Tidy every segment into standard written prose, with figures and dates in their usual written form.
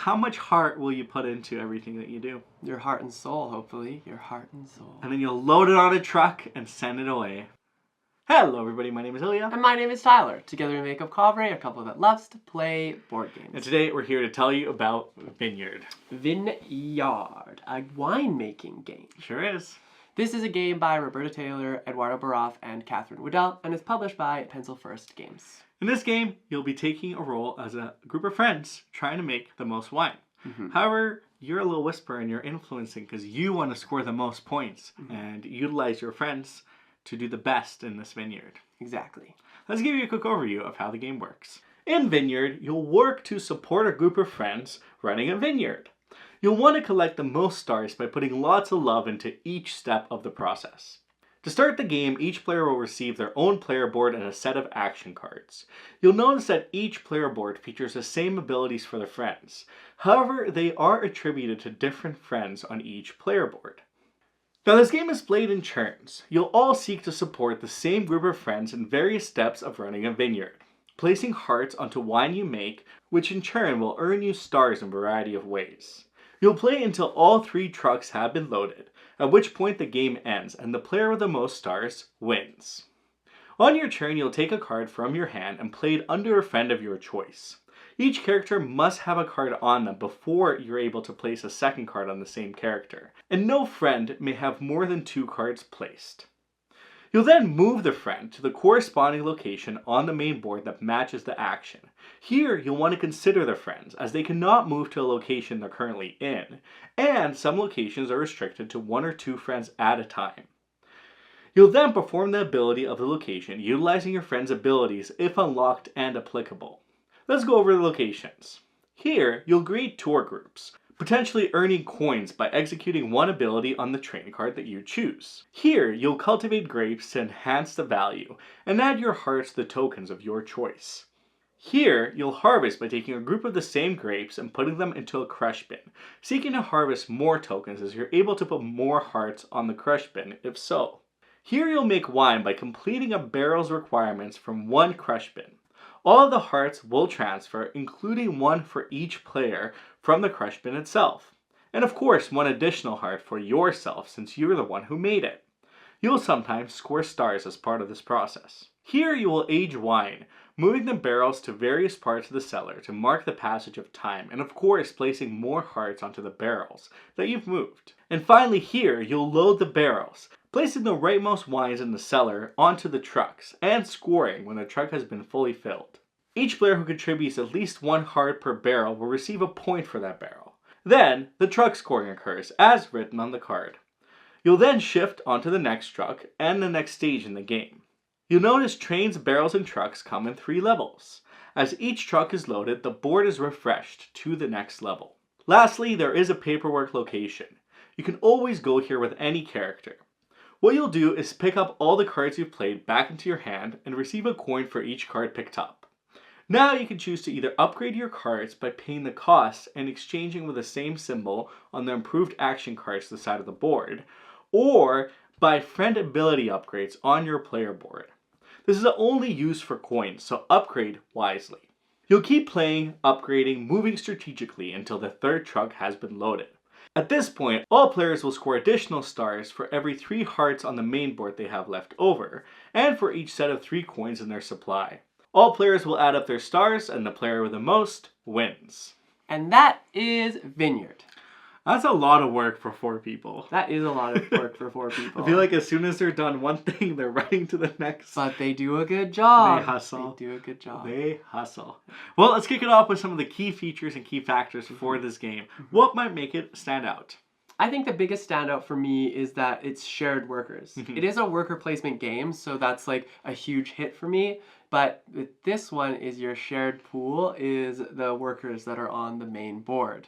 how much heart will you put into everything that you do? Your heart and soul, hopefully. Your heart and soul. And then you'll load it on a truck and send it away. Hello everybody, my name is Ilya. And my name is Tyler. Together we make up Kovray, a couple that loves to play board games. And today we're here to tell you about Vineyard. Vineyard, a winemaking game. Sure is. This is a game by Roberta Taylor, Eduardo Baraf, and Katherine Waddell, and is published by Pencil First Games. In this game, you'll be taking a role as a group of friends trying to make the most wine. However, you're a little whisperer and you're influencing because you want to score the most points and utilize your friends to do the best in this vineyard. Exactly. Let's give you a quick overview of how the game works. In Vineyard, you'll work to support a group of friends running a vineyard. You'll want to collect the most stars by putting lots of love into each step of the process. To start the game, each player will receive their own player board and a set of action cards. You'll notice that each player board features the same abilities for their friends. However, they are attributed to different friends on each player board. Now this game is played in turns. You'll all seek to support the same group of friends in various steps of running a vineyard, placing hearts onto wine you make, which in turn will earn you stars in a variety of ways. You'll play until all 3 trucks have been loaded, at which point the game ends and the player with the most stars wins. On your turn, you'll take a card from your hand and play it under a friend of your choice. Each character must have a card on them before you're able to place a second card on the same character, and no friend may have more than 2 cards placed. You'll then move the friend to the corresponding location on the main board that matches the action. Here, you'll want to consider the friends, as they cannot move to a location they're currently in, and some locations are restricted to 1 or 2 friends at a time. You'll then perform the ability of the location, utilizing your friend's abilities if unlocked and applicable. Let's go over the locations. Here, you'll create tour groups, potentially earning coins by executing one ability on the train card that you choose. Here, you'll cultivate grapes to enhance the value, and add your hearts to the tokens of your choice. Here, you'll harvest by taking a group of the same grapes and putting them into a crush bin, seeking to harvest more tokens as you're able to put more hearts on the crush bin if so. Here you'll make wine by completing a barrel's requirements from 1 crush bin. All of the hearts will transfer, including 1 for each player from the crush bin itself. And of course, 1 additional heart for yourself since you're the one who made it. You'll sometimes score stars as part of this process. Here you will age wine, moving the barrels to various parts of the cellar to mark the passage of time, and of course placing more hearts onto the barrels that you've moved. And finally here you'll load the barrels, placing the rightmost wines in the cellar onto the trucks, and scoring when the truck has been fully filled. Each player who contributes at least 1 heart per barrel will receive a point for that barrel. Then, the truck scoring occurs, as written on the card. You'll then shift onto the next truck and the next stage in the game. You'll notice trains, barrels, and trucks come in 3 levels. As each truck is loaded, the board is refreshed to the next level. Lastly, there is a paperwork location. You can always go here with any character. What you'll do is pick up all the cards you've played back into your hand and receive a coin for each card picked up. Now you can choose to either upgrade your cards by paying the cost and exchanging with the same symbol on the improved action cards to the side of the board, or buy friend ability upgrades on your player board. This is only used for coins, so upgrade wisely. You'll keep playing, upgrading, moving strategically until the 3rd truck has been loaded. At this point, all players will score additional stars for every 3 hearts on the main board they have left over, and for each set of 3 coins in their supply. All players will add up their stars, and the player with the most wins. And that is Vineyard. That's a lot of work for 4 people. That is a lot of work for 4 people. I feel like as soon as they're done one thing, they're running to the next. But they do a good job. They hustle. They do a good job. They hustle. Well, let's kick it off with some of the key features and key factors for this game. What might make it stand out? I think the biggest standout for me is that it's shared workers. It is a worker placement game, so that's like a huge hit for me. But with this one is your shared pool is the workers that are on the main board.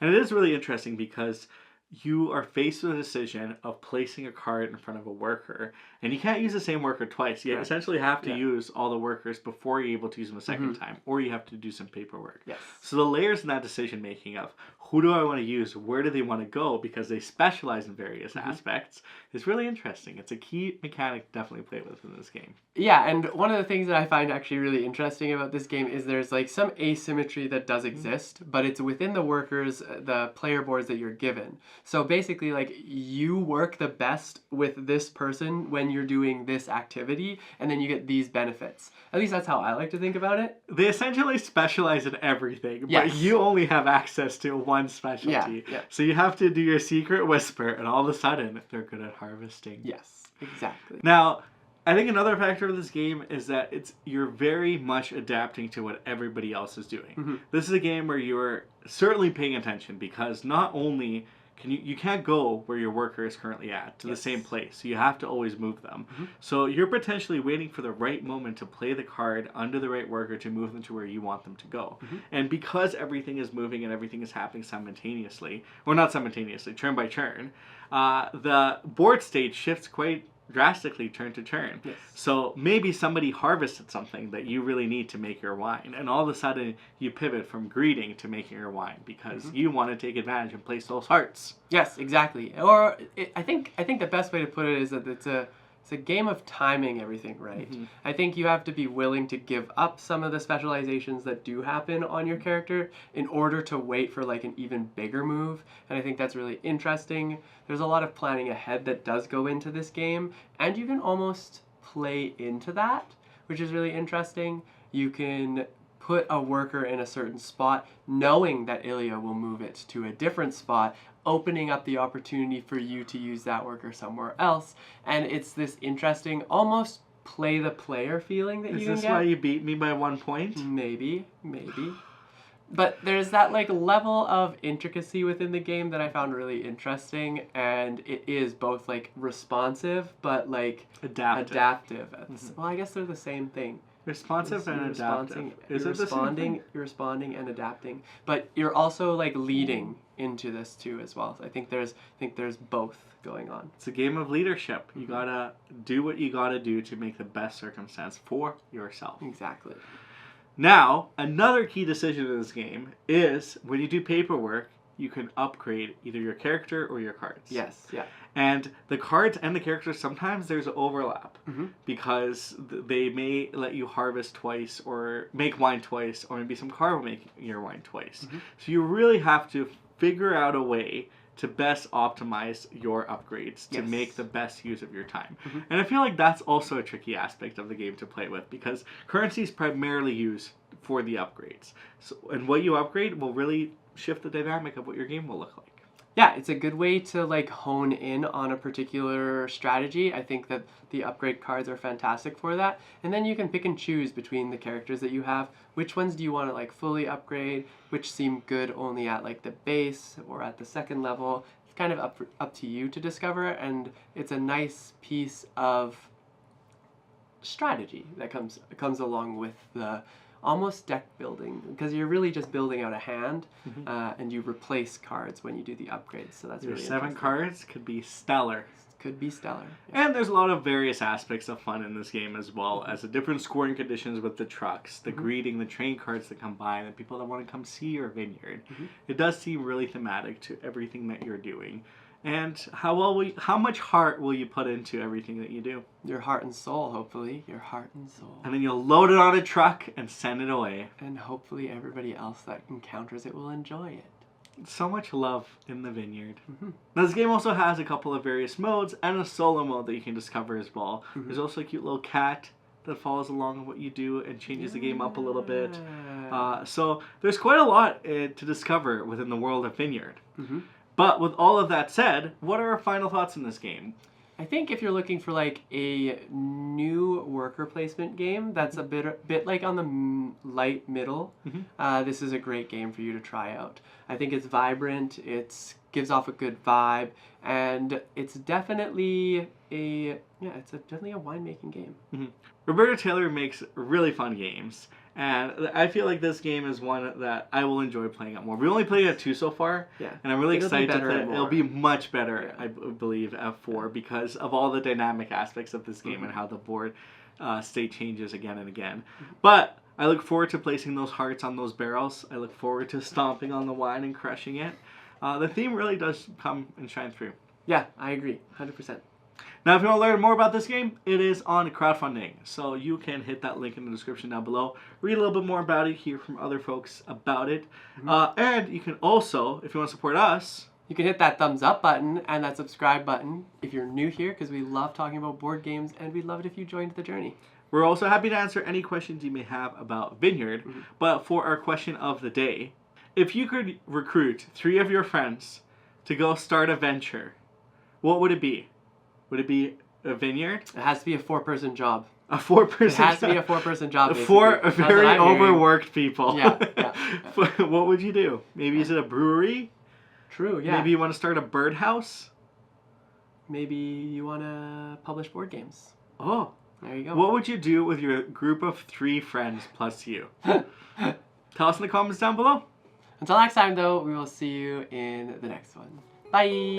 And it is really interesting because you are faced with a decision of placing a card in front of a worker, and you can't use the same worker twice. You essentially have to use all the workers before you're able to use them a second time, or you have to do some paperwork. Yes. So the layers in that decision making of who do I want to use, where do they want to go, because they specialize in various aspects, is really interesting. It's a key mechanic to definitely play with in this game. Yeah, and one of the things that I find actually really interesting about this game is there's like some asymmetry that does exist, but it's within the workers, the player boards that you're given. So basically, like, you work the best with this person when you're doing this activity, and then you get these benefits. At least that's how I like to think about it. They essentially specialize in everything, but you only have access to one specialty. Yeah. So you have to do your secret whisper, and all of a sudden, they're good at harvesting. Yes, exactly. Now, I think another factor of this game is that you're very much adapting to what everybody else is doing. This is a game where you're certainly paying attention, because not only you can't go where your worker is currently at to the same place, so you have to always move them. So you're potentially waiting for the right moment to play the card under the right worker to move them to where you want them to go. And because everything is moving and everything is happening simultaneously, or not simultaneously, turn by turn, the board state shifts quite drastically turn to turn. So maybe somebody harvested something that you really need to make your wine, and all of a sudden you pivot from greeting to making your wine because you want to take advantage and place those hearts. Yes, exactly. Or I think the best way to put it is that it's a game of timing everything right. I think you have to be willing to give up some of the specializations that do happen on your character in order to wait for like an even bigger move, and I think that's really interesting. There's a lot of planning ahead that does go into this game, and you can almost play into that, which is really interesting. You can put a worker in a certain spot knowing that Ilya will move it to a different spot, opening up the opportunity for you to use that worker somewhere else. And it's this interesting, almost play the player feeling that you can get. Is this why you beat me by 1 point? Maybe. But there's that like level of intricacy within the game that I found really interesting, and it is both like responsive but like adaptive. Well, I guess they're the same thing. Responsive and adaptive. Is it responding? You're responding and adapting, but you're also like leading into this too as well. So I think there's both going on. It's a game of leadership. You gotta do what you gotta do to make the best circumstance for yourself. Exactly. Now, another key decision in this game is when you do paperwork, you can upgrade either your character or your cards. Yes, yeah. And the cards and the characters, sometimes there's overlap because they may let you harvest twice or make wine twice, or maybe some card will make your wine twice. So you really have to figure out a way to best optimize your upgrades to make the best use of your time. And I feel like that's also a tricky aspect of the game to play with, because currency is primarily used for the upgrades. So, and what you upgrade will really shift the dynamic of what your game will look like. Yeah, it's a good way to like hone in on a particular strategy. I think that the upgrade cards are fantastic for that. And then you can pick and choose between the characters that you have. Which ones do you want to like fully upgrade? Which seem good only at like the base or at the second level? It's kind of up to you to discover, and it's a nice piece of strategy that comes along with the almost deck building, because you're really just building out a hand, and you replace cards when you do the upgrades. So that's your really 7 cards could be stellar. Could be stellar. Yeah. And there's a lot of various aspects of fun in this game, as well as the different scoring conditions with the trucks, the greeting, the train cards that come by, the people that want to come see your vineyard. It does seem really thematic to everything that you're doing. And how much heart will you put into everything that you do? Your heart and soul, hopefully. Your heart and soul. And then you'll load it on a truck and send it away. And hopefully everybody else that encounters it will enjoy it. So much love in the vineyard. Now, this game also has a couple of various modes and a solo mode that you can discover as well. There's also a cute little cat that follows along with what you do and changes the game up a little bit. So there's quite a lot to discover within the world of Vineyard. But with all of that said, what are our final thoughts in this game? I think if you're looking for like a new worker placement game that's a bit like on the light middle, this is a great game for you to try out. I think it's vibrant, it gives off a good vibe, and it's definitely definitely a winemaking game. Roberta Taylor makes really fun games, And I feel like this game is one that I will enjoy playing at more. We only played at 2 so far, and I'm really excited to play it. It'll be much better, I believe, at 4 because of all the dynamic aspects of this game and how the board state changes again and again. But I look forward to placing those hearts on those barrels. I look forward to stomping on the wine and crushing it. The theme really does come and shine through. Yeah, I agree, 100%. Now, if you want to learn more about this game, it is on crowdfunding. So you can hit that link in the description down below, read a little bit more about it, hear from other folks about it. And you can also, if you want to support us, you can hit that thumbs up button and that subscribe button if you're new here, because we love talking about board games and we'd love it if you joined the journey. We're also happy to answer any questions you may have about Vineyard. But for our question of the day, if you could recruit 3 of your friends to go start a venture, what would it be? Would it be a vineyard? It has to be a 4-person job. A 4-person It has to be a 4-person job. 4 very overworked people. Yeah. What would you do? Maybe is it a brewery? True, yeah. Maybe you want to start a birdhouse? Maybe you want to publish board games. Oh. There you go. What would you do with your group of 3 friends plus you? Tell us in the comments down below. Until next time, though, we will see you in the next one. Bye!